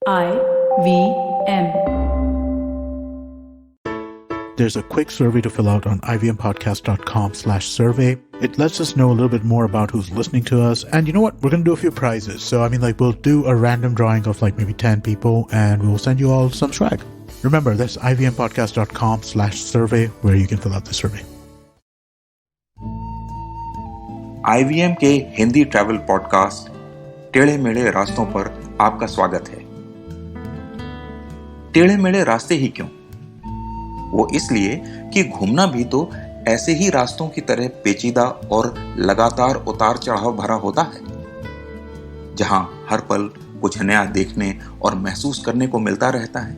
IVM. There's a quick survey to fill out on ivmpodcast.com/survey. It lets us know a little bit more about who's listening to us. And you know what? We're going to do a few prizes. So, we'll do a random drawing of maybe 10 people and we'll send you all some swag. Remember, that's ivmpodcast.com/survey where you can fill out the survey. IVM के Hindi travel podcast टेढ़े मेढ़े रास्तों पर आपका स्वागत है। टेढ़े मेढ़े रास्ते ही क्यों? वो इसलिए कि घूमना भी तो ऐसे ही रास्तों की तरह पेचीदा और लगातार उतार चढ़ाव भरा होता है, जहां हर पल कुछ नया देखने और महसूस करने को मिलता रहता है।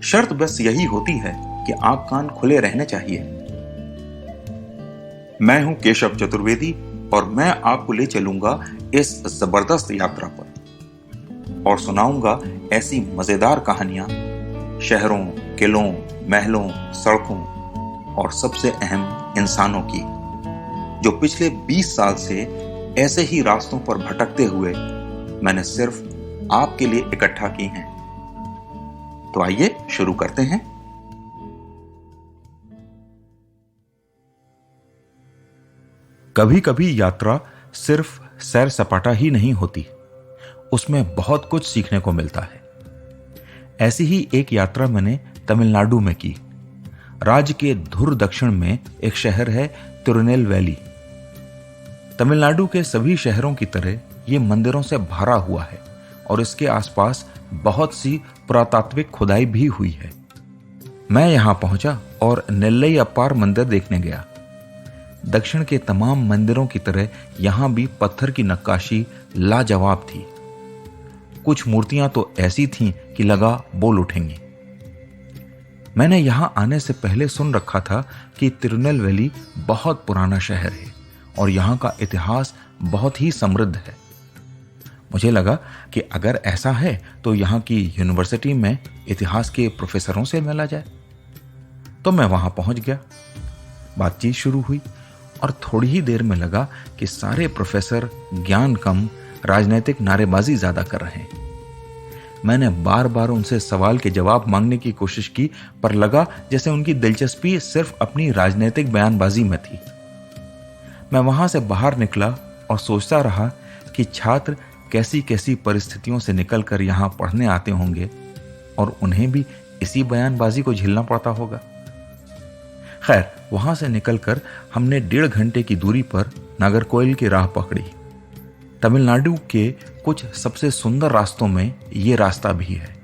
शर्त बस यही होती है कि आंख कान खुले रहने चाहिए। मैं हूं केशव चतुर्वेदी और मैं आपको ले चलूंगा इस जबरदस्त यात्रा पर और सुनाऊंगा ऐसी मजेदार कहानियां शहरों, किलों, महलों, सड़कों और सबसे अहम इंसानों की, जो पिछले 20 साल से ऐसे ही रास्तों पर भटकते हुए मैंने सिर्फ आपके लिए इकट्ठा की हैं। तो आइए शुरू करते हैं। कभी कभी यात्रा सिर्फ सैर सपाटा ही नहीं होती, उसमें बहुत कुछ सीखने को मिलता है। ऐसी ही एक यात्रा मैंने तमिलनाडु में की। राज्य के धुर दक्षिण में एक शहर है तिरुनेलवेली। तमिलनाडु के सभी शहरों की तरह ये मंदिरों से भरा हुआ है और इसके आसपास बहुत सी पुरातात्विक खुदाई भी हुई है। मैं यहां पहुंचा और नेल्लई अप्पार मंदिर देखने गया। दक्षिण के तमाम मंदिरों की तरह यहां भी पत्थर की नक्काशी लाजवाब थी। कुछ मूर्तियां तो ऐसी थीं कि लगा बोल उठेंगी। मैंने यहां आने से पहले सुन रखा था कि तिरुनेलवेली बहुत पुराना शहर है और यहां का इतिहास बहुत ही समृद्ध है। मुझे लगा कि अगर ऐसा है तो यहां की यूनिवर्सिटी में इतिहास के प्रोफेसरों से मिला जाए। तो मैं वहां पहुंच गया। बातचीत शुरू हुई और थोड़ी ही देर में लगा कि सारे प्रोफेसर ज्ञान कम, राजनीतिक नारेबाजी ज्यादा कर रहे हैं। मैंने बार बार उनसे सवाल के जवाब मांगने की कोशिश की, पर लगा जैसे उनकी दिलचस्पी सिर्फ अपनी राजनीतिक बयानबाजी में थी। मैं वहां से बाहर निकला और सोचता रहा कि छात्र कैसी कैसी परिस्थितियों से निकलकर यहां पढ़ने आते होंगे और उन्हें भी इसी बयानबाजी को झेलना पड़ता होगा। खैर, वहां से निकलकर हमने 1.5 घंटे की दूरी पर नागरकोइल की राह पकड़ी। तमिलनाडु के कुछ सबसे सुंदर रास्तों में ये रास्ता भी है।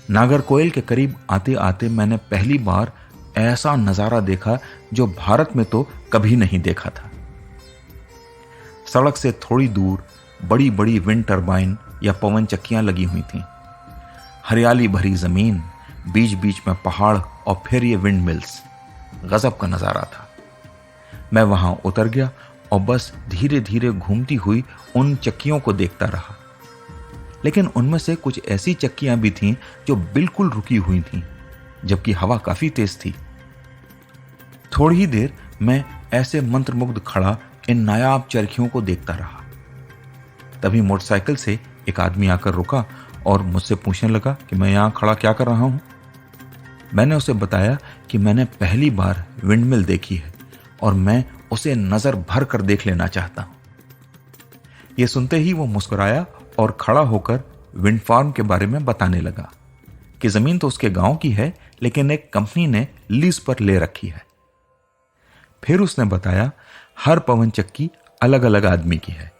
नागरकोइल के करीब आते आते मैंने पहली बार ऐसा नजारा देखा जो भारत में तो कभी नहीं देखा था। सड़क से थोड़ी दूर बड़ी बड़ी विंड टरबाइन या पवन चक्कियां लगी हुई थीं। हरियाली भरी जमीन, बीच बीच में पहाड़ और फिर ये विंड मिल्स। गजब का नजारा था। मैं वहां उतर गया और बस धीरे धीरे घूमती हुई उन चक्कियों को देखता रहा। लेकिन उनमें से कुछ ऐसी चक्कियां भी थीं जो बिल्कुल रुकी हुई थीं, जबकि हवा काफी तेज थी। थोड़ी ही देर मैं ऐसे मंत्रमुग्ध खड़ा इन नायाब चरखियों को देखता रहा। तभी मोटरसाइकिल से एक आदमी आकर रुका और मुझसे पूछने लगा कि मैं यहां खड़ा क्या कर रहा हूं। मैंने उसे बताया कि मैंने पहली बार विंडमिल देखी है और मैं उसे नजर भर कर देख लेना चाहता हूं। यह सुनते ही वो मुस्कुराया और खड़ा होकर विंड फार्म के बारे में बताने लगा कि जमीन तो उसके गांव की है, लेकिन एक कंपनी ने लीज पर ले रखी है। फिर उसने बताया हर पवन चक्की अलग अलग आदमी की है।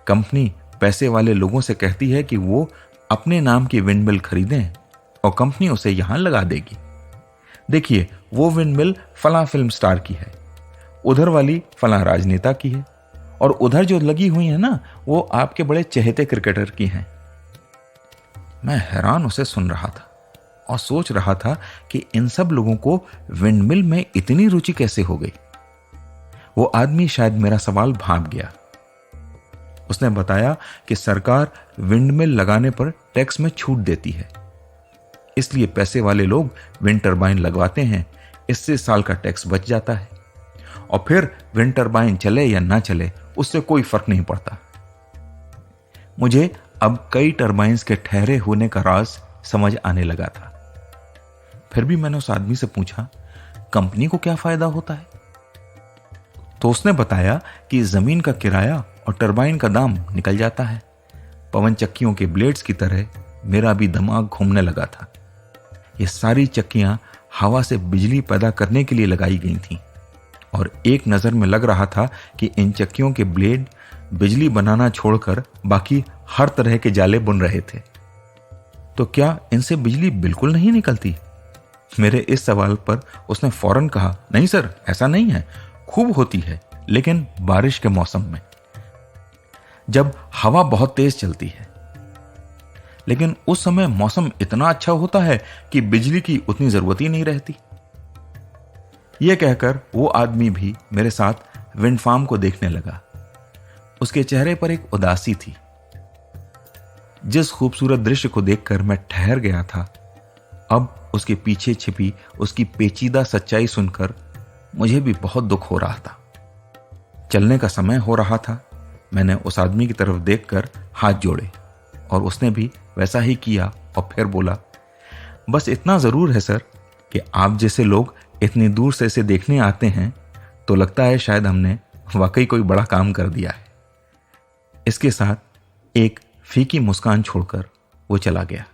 कंपनी पैसे वाले लोगों से कहती है कि वो अपने नाम की विंडमिल खरीदें और कंपनी उसे यहां लगा देगी। देखिए, वो विंडमिल फलां फिल्म स्टार की है, उधर वाली फलां राजनेता की है और उधर जो लगी हुई है ना, वो आपके बड़े चहेते क्रिकेटर की हैं। मैं हैरान उसे सुन रहा था और सोच रहा था कि इन सब लोगों को विंडमिल में इतनी रुचि कैसे हो गई। वो आदमी शायद मेरा सवाल भांप गया। उसने बताया कि सरकार विंडमिल लगाने पर टैक्स में छूट देती है, इसलिए पैसे वाले लोग विंड टरबाइन लगवाते हैं। इससे साल का टैक्स बच जाता है और फिर विंड टरबाइन चले या ना चले उससे कोई फर्क नहीं पड़ता। मुझे अब कई टरबाइन्स के ठहरे होने का राज समझ आने लगा था। फिर भी मैंने उस आदमी से पूछा, कंपनी को क्या फायदा होता है? तो उसने बताया कि जमीन का किराया और टरबाइन का दाम निकल जाता है। पवन चक्कियों के ब्लेड्स की तरह मेरा भी दिमाग घूमने लगा था। ये सारी चक्कियां हवा से बिजली पैदा करने के लिए लगाई गई थीं और एक नज़र में लग रहा था कि इन चक्कियों के ब्लेड बिजली बनाना छोड़कर बाकी हर तरह के जाले बुन रहे थे। तो क्या इनसे बिजली बिल्कुल नहीं निकलती? मेरे इस सवाल पर उसने फौरन कहा, नहीं सर, ऐसा नहीं है, खूब होती है, लेकिन बारिश के मौसम में, जब हवा बहुत तेज चलती है। लेकिन उस समय मौसम इतना अच्छा होता है कि बिजली की उतनी जरूरत ही नहीं रहती। यह कहकर वो आदमी भी मेरे साथ विंड फार्म को देखने लगा। उसके चेहरे पर एक उदासी थी। जिस खूबसूरत दृश्य को देखकर मैं ठहर गया था, अब उसके पीछे छिपी उसकी पेचीदा सच्चाई सुनकर मुझे भी बहुत दुख हो रहा था। चलने का समय हो रहा था। मैंने उस आदमी की तरफ देखकर हाथ जोड़े और उसने भी वैसा ही किया और फिर बोला, बस इतना जरूर है सर कि आप जैसे लोग इतनी दूर से इसे देखने आते हैं तो लगता है शायद हमने वाकई कोई बड़ा काम कर दिया है। इसके साथ एक फीकी मुस्कान छोड़कर वो चला गया।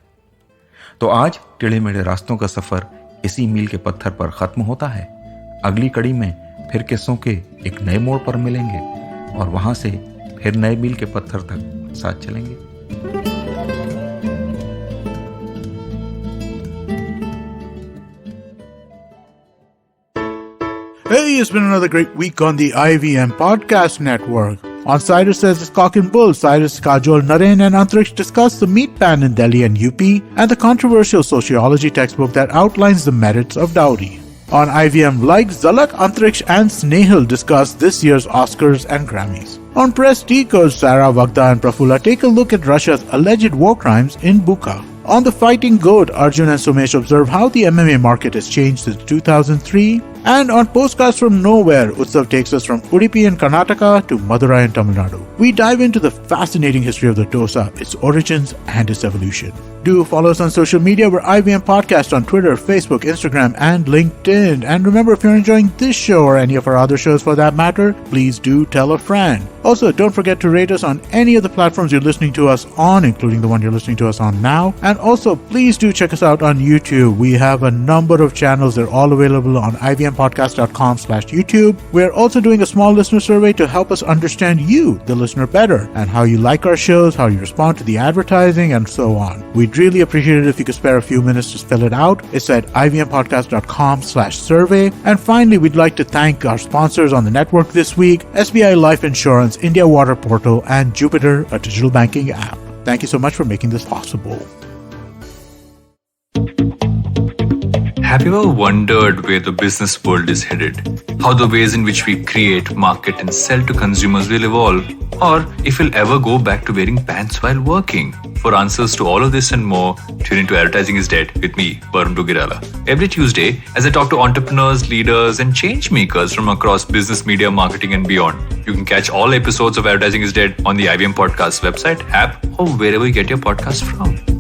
तो आज टेढ़े मेढ़े रास्तों का सफर इसी मील के पत्थर पर खत्म होता है। अगली कड़ी में फिर किस्सों के एक नए मोड़ पर मिलेंगे और वहां से फिर नए मील के पत्थर तक साथ चलेंगे। Hey, it's been another great week on the IVM Podcast Network. On Cyrus Says It's Cock and Bull, Cyrus, Kajol, Naren, and Antriksh discuss the meat ban in Delhi and UP and the controversial sociology textbook that outlines the merits of dowry. On IVM Like, Zalak, Antriksh, and Snehal discuss this year's Oscars and Grammys. On Press Decode, Sarah, Vagda, and Prafula take a look at Russia's alleged war crimes in Bucha. On The Fighting Goat, Arjun and Sumesh observe how the MMA market has changed since 2003. And on Postcards from Nowhere, Utsav takes us from Udupi in Karnataka to Madurai in Tamil Nadu. We dive into the fascinating history of the dosa, its origins, and its evolution. Do follow us on social media. We're IVM Podcast on Twitter, Facebook, Instagram, and LinkedIn. And remember, if you're enjoying this show or any of our other shows for that matter, please do tell a friend. Also, don't forget to rate us on any of the platforms you're listening to us on, including the one you're listening to us on now. And also, please do check us out on YouTube. We have a number of channels. They're all available on ivmpodcast.com/YouTube. We're also doing a small listener survey to help us understand you, the listener, better and how you like our shows, how you respond to the advertising, and so on. We'd really appreciate it if you could spare a few minutes to fill it out. It's at ivmpodcast.com/survey. And finally, we'd like to thank our sponsors on the network this week: SBI Life Insurance, India Water Portal, and Jupiter, a digital banking app. Thank you so much for making this possible. Have you ever wondered where the business world is headed? How the ways in which we create, market, and sell to consumers will evolve? Or if we'll ever go back to wearing pants while working? For answers to all of this and more, tune into Advertising is Dead with me, Varun Dugirala. Every Tuesday, as I talk to entrepreneurs, leaders, and change makers from across business, media, marketing, and beyond. You can catch all episodes of Advertising is Dead on the IVM Podcast website, app, or wherever you get your podcast from.